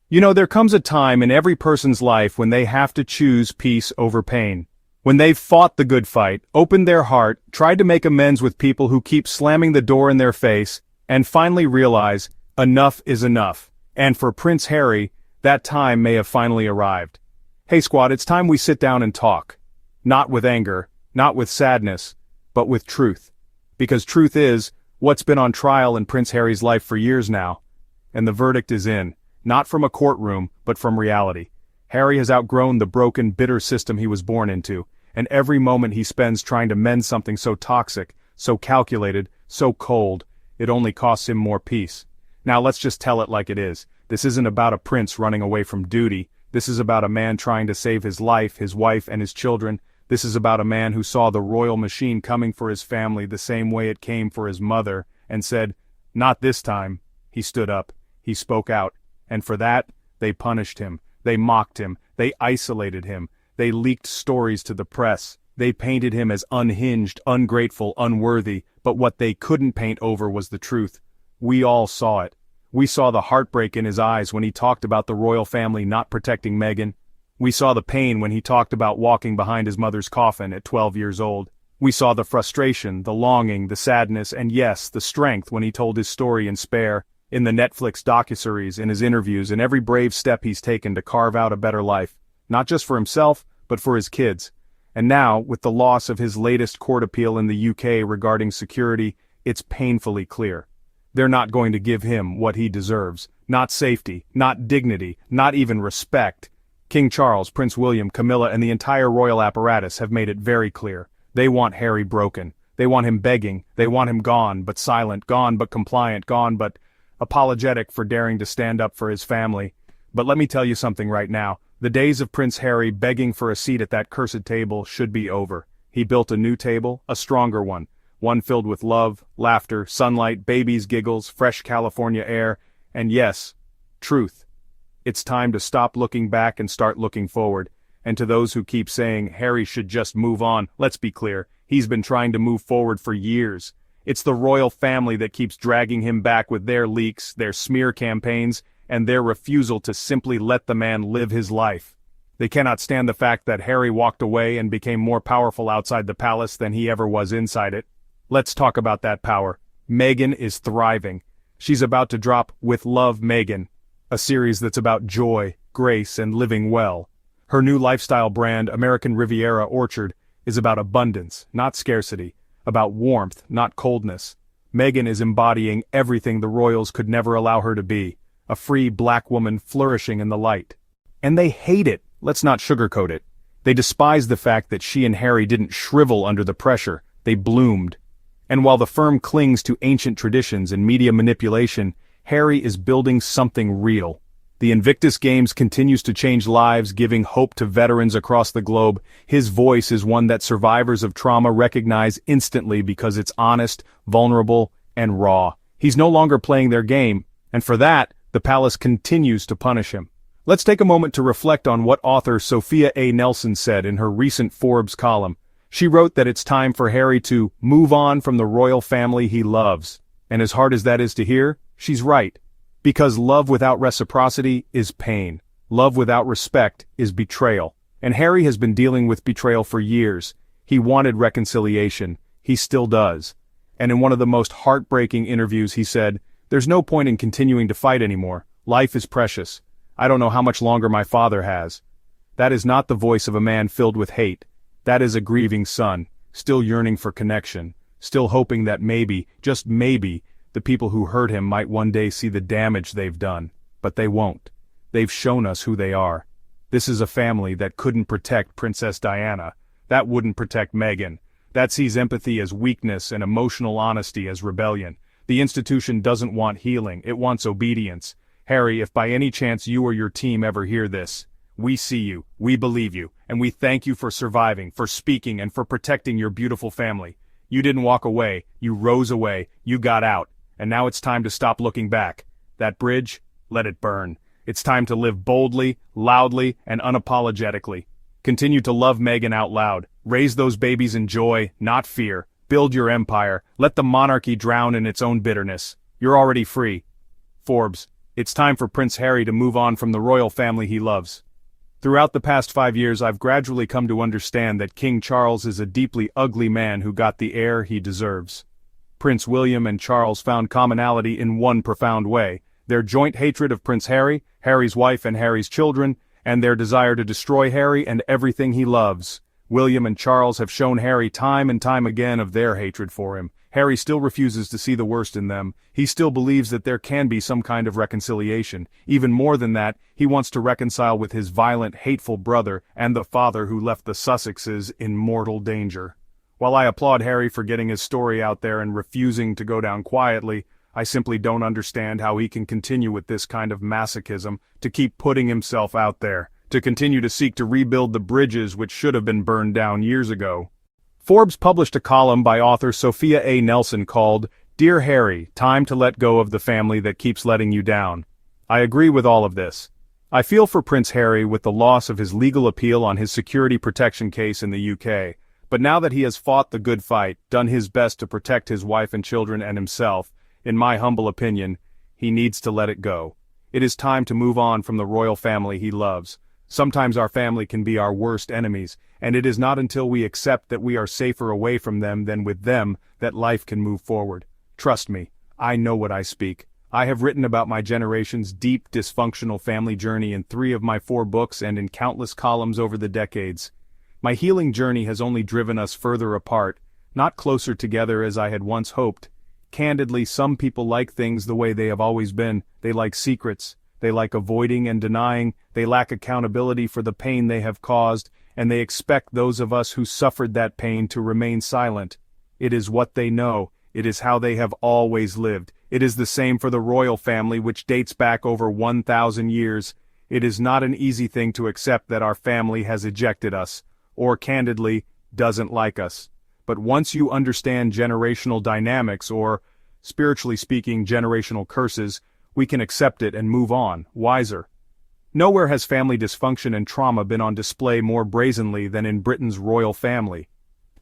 You know, there comes a time in every person's life when they have to choose peace over pain. When they've fought the good fight, opened their heart, tried to make amends with people who keep slamming the door in their face, and finally realize, enough is enough. And for Prince Harry, that time may have finally arrived. Hey squad, it's time we sit down and talk. Not with anger, not with sadness, but with truth. Because truth is, what's been on trial in Prince Harry's life for years now. And the verdict is in. Not from a courtroom, but from reality. Harry has outgrown the broken, bitter system he was born into, and every moment he spends trying to mend something so toxic, so calculated, so cold, it only costs him more peace. Now let's just tell it like it is. This isn't about a prince running away from duty. This is about a man trying to save his life, his wife, and his children. This is about a man who saw the royal machine coming for his family the same way it came for his mother, and said, "Not this time." He stood up. He spoke out. And for that, they punished him, they mocked him, they isolated him, they leaked stories to the press, they painted him as unhinged, ungrateful, unworthy, but what they couldn't paint over was the truth. We all saw it. We saw the heartbreak in his eyes when he talked about the royal family not protecting Meghan. We saw the pain when he talked about walking behind his mother's coffin at 12 years old. We saw the frustration, the longing, the sadness, and yes, the strength when he told his story in Spare, in the Netflix docuseries, in his interviews, in every brave step he's taken to carve out a better life, not just for himself, but for his kids. And now, with the loss of his latest court appeal in the UK regarding security, it's painfully clear. They're not going to give him what he deserves. Not safety, not dignity, not even respect. King Charles, Prince William, Camilla, and the entire royal apparatus have made it very clear. They want Harry broken. They want him begging. They want him gone, but silent, gone, but compliant, gone, but apologetic for daring to stand up for his family. But let me tell you something right now. The days of Prince Harry begging for a seat at that cursed table should be over. He built a new table, a stronger one. One filled with love, laughter, sunlight, babies' giggles, fresh California air, and yes, truth. It's time to stop looking back and start looking forward. And to those who keep saying Harry should just move on, let's be clear, he's been trying to move forward for years. It's the royal family that keeps dragging him back with their leaks, their smear campaigns, and their refusal to simply let the man live his life. They cannot stand the fact that Harry walked away and became more powerful outside the palace than he ever was inside it. Let's talk about that power. Meghan is thriving. She's about to drop With Love, Meghan, a series that's about joy, grace, and living well. Her new lifestyle brand, American Riviera Orchard, is about abundance, not scarcity. About warmth, not coldness. Meghan is embodying everything the royals could never allow her to be, a free black woman flourishing in the light. And they hate it, let's not sugarcoat it. They despise the fact that she and Harry didn't shrivel under the pressure, they bloomed. And while the firm clings to ancient traditions and media manipulation, Harry is building something real. The Invictus Games continues to change lives, giving hope to veterans across the globe. His voice is one that survivors of trauma recognize instantly because it's honest, vulnerable, and raw. He's no longer playing their game, and for that, the palace continues to punish him. Let's take a moment to reflect on what author Sophia A. Nelson said in her recent Forbes column. She wrote that it's time for Harry to move on from the royal family he loves. And as hard as that is to hear, she's right. Because love without reciprocity is pain. Love without respect is betrayal. And Harry has been dealing with betrayal for years. He wanted reconciliation. He still does. And in one of the most heartbreaking interviews he said, "There's no point in continuing to fight anymore. Life is precious. I don't know how much longer my father has." That is not the voice of a man filled with hate. That is a grieving son, still yearning for connection, still hoping that maybe, just maybe, the people who hurt him might one day see the damage they've done. But they won't. They've shown us who they are. This is a family that couldn't protect Princess Diana. That wouldn't protect Meghan. That sees empathy as weakness and emotional honesty as rebellion. The institution doesn't want healing, it wants obedience. Harry, if by any chance you or your team ever hear this, we see you, we believe you, and we thank you for surviving, for speaking, and for protecting your beautiful family. You didn't walk away, you rose away, you got out. And now it's time to stop looking back. That bridge, let it burn. It's time to live boldly, loudly, and unapologetically. Continue to love Meghan out loud. Raise those babies in joy, not fear. Build your empire. Let the monarchy drown in its own bitterness. You're already free. Forbes, It's time for Prince Harry to move on from the royal family he loves. Throughout the past 5 years I've gradually come to understand that King Charles is a deeply ugly man who got the heir he deserves. Prince William and Charles found commonality in one profound way: their joint hatred of Prince Harry, Harry's wife and Harry's children, and their desire to destroy Harry and everything he loves. William and Charles have shown Harry time and time again of their hatred for him. Harry still refuses to see the worst in them. He still believes that there can be some kind of reconciliation. Even more than that, he wants to reconcile with his violent, hateful brother and the father who left the Sussexes in mortal danger. While I applaud Harry for getting his story out there and refusing to go down quietly, I simply don't understand how he can continue with this kind of masochism, to keep putting himself out there, to continue to seek to rebuild the bridges which should have been burned down years ago. Forbes published a column by author Sophia A. Nelson called, "Dear Harry, Time to Let Go of the Family That Keeps Letting You Down." I agree with all of this. I feel for Prince Harry with the loss of his legal appeal on his security protection case in the UK, but now that he has fought the good fight, done his best to protect his wife and children and himself, in my humble opinion, he needs to let it go. It is time to move on from the royal family he loves. Sometimes our family can be our worst enemies, and it is not until we accept that we are safer away from them than with them that life can move forward. Trust me, I know what I speak. I have written about my generation's deep, dysfunctional family journey in 3 of my 4 books and in countless columns over the decades. My healing journey has only driven us further apart, not closer together as I had once hoped. Candidly, some people like things the way they have always been. They like secrets. They like avoiding and denying, they lack accountability for the pain they have caused, and they expect those of us who suffered that pain to remain silent. It is what they know, it is how they have always lived. It is the same for the royal family, which dates back over 1,000 years. It is not an easy thing to accept that our family has ejected us, or candidly, doesn't like us. But once you understand generational dynamics, or, spiritually speaking, generational curses, we can accept it and move on, wiser. Nowhere has family dysfunction and trauma been on display more brazenly than in Britain's royal family.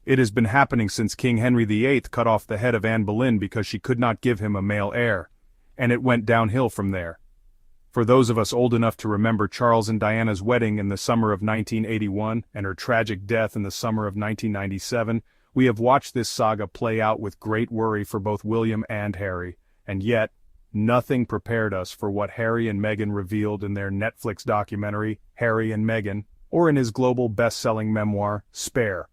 It has been happening since King Henry VIII cut off the head of Anne Boleyn because she could not give him a male heir, and it went downhill from there. For those of us old enough to remember Charles and Diana's wedding in the summer of 1981 and her tragic death in the summer of 1997, we have watched this saga play out with great worry for both William and Harry, and yet, nothing prepared us for what Harry and Meghan revealed in their Netflix documentary, Harry and Meghan, or in his global best-selling memoir, Spare.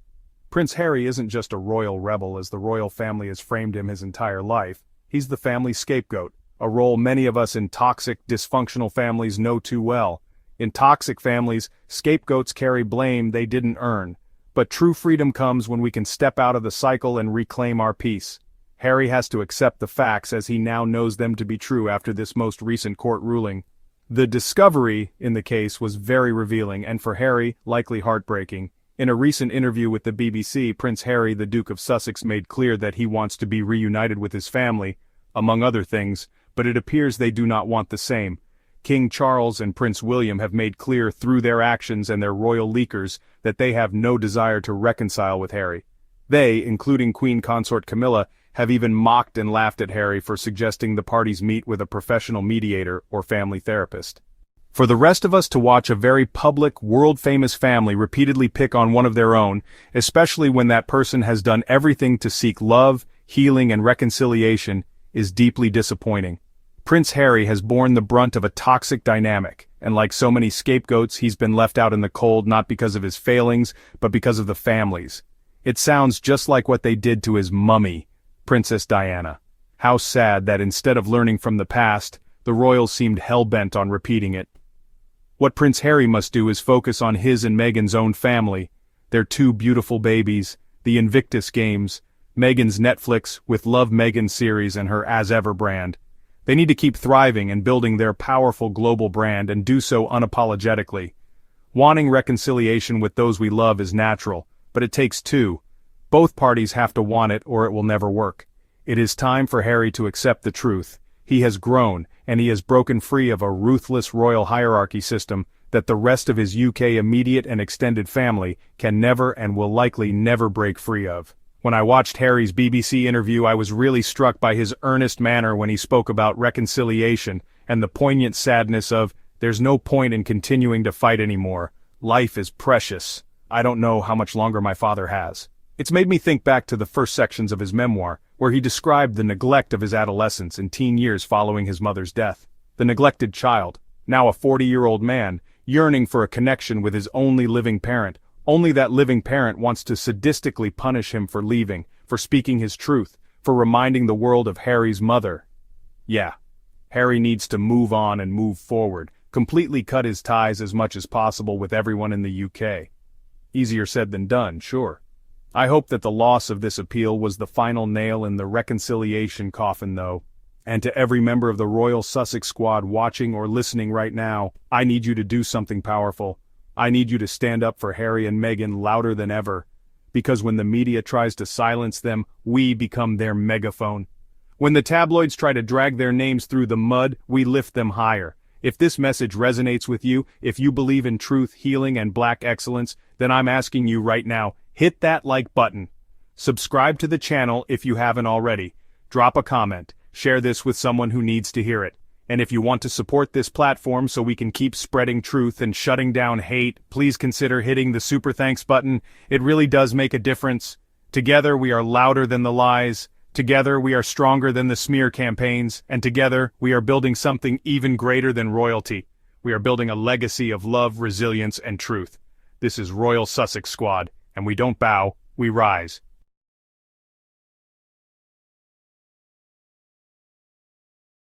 Prince Harry isn't just a royal rebel as the royal family has framed him his entire life. He's the family scapegoat, a role many of us in toxic, dysfunctional families know too well. In toxic families, scapegoats carry blame they didn't earn. But true freedom comes when we can step out of the cycle and reclaim our peace. Harry has to accept the facts as he now knows them to be true after this most recent court ruling. The discovery in the case was very revealing and for Harry, likely heartbreaking. In a recent interview with the BBC, Prince Harry, the Duke of Sussex, made clear that he wants to be reunited with his family, among other things, but it appears they do not want the same. King Charles and Prince William have made clear through their actions and their royal leakers that they have no desire to reconcile with Harry. They, including Queen Consort Camilla, have even mocked and laughed at Harry for suggesting the parties meet with a professional mediator or family therapist. For the rest of us to watch a very public, world-famous family repeatedly pick on one of their own, especially when that person has done everything to seek love, healing and reconciliation, is deeply disappointing. Prince Harry has borne the brunt of a toxic dynamic, and like so many scapegoats, he's been left out in the cold not because of his failings, but because of the families. It sounds just like what they did to his mummy, Princess Diana. How sad that instead of learning from the past, the royals seemed hell-bent on repeating it. What Prince Harry must do is focus on his and Meghan's own family, their 2 beautiful babies, the Invictus Games, Meghan's Netflix with Love Meghan series and her As Ever brand. They need to keep thriving and building their powerful global brand and do so unapologetically. Wanting reconciliation with those we love is natural, but it takes 2. Both parties have to want it or it will never work. It is time for Harry to accept the truth. He has grown, and he has broken free of a ruthless royal hierarchy system that the rest of his UK immediate and extended family can never and will likely never break free of. When I watched Harry's BBC interview, I was really struck by his earnest manner when he spoke about reconciliation, and the poignant sadness of, there's no point in continuing to fight anymore. Life is precious. I don't know how much longer my father has. It's made me think back to the first sections of his memoir, where he described the neglect of his adolescence and teen years following his mother's death. The neglected child, now a 40-year-old man, yearning for a connection with his only living parent. Only that living parent wants to sadistically punish him for leaving, for speaking his truth, for reminding the world of Harry's mother. Yeah, Harry needs to move on and move forward, completely cut his ties as much as possible with everyone in the UK. Easier said than done, sure. I hope that the loss of this appeal was the final nail in the reconciliation coffin though. And to every member of the Royal Sussex Squad watching or listening right now, I need you to do something powerful. I need you to stand up for Harry and Meghan louder than ever. Because when the media tries to silence them, we become their megaphone. When the tabloids try to drag their names through the mud, we lift them higher. If this message resonates with you, if you believe in truth, healing, and black excellence, then I'm asking you right now, hit that like button. Subscribe to the channel if you haven't already. Drop a comment. Share this with someone who needs to hear it. And if you want to support this platform so we can keep spreading truth and shutting down hate, please consider hitting the super thanks button. It really does make a difference. Together we are louder than the lies. Together we are stronger than the smear campaigns. And together we are building something even greater than royalty. We are building a legacy of love, resilience, and truth. This is Royal Sussex Squad, and we don't bow, we rise.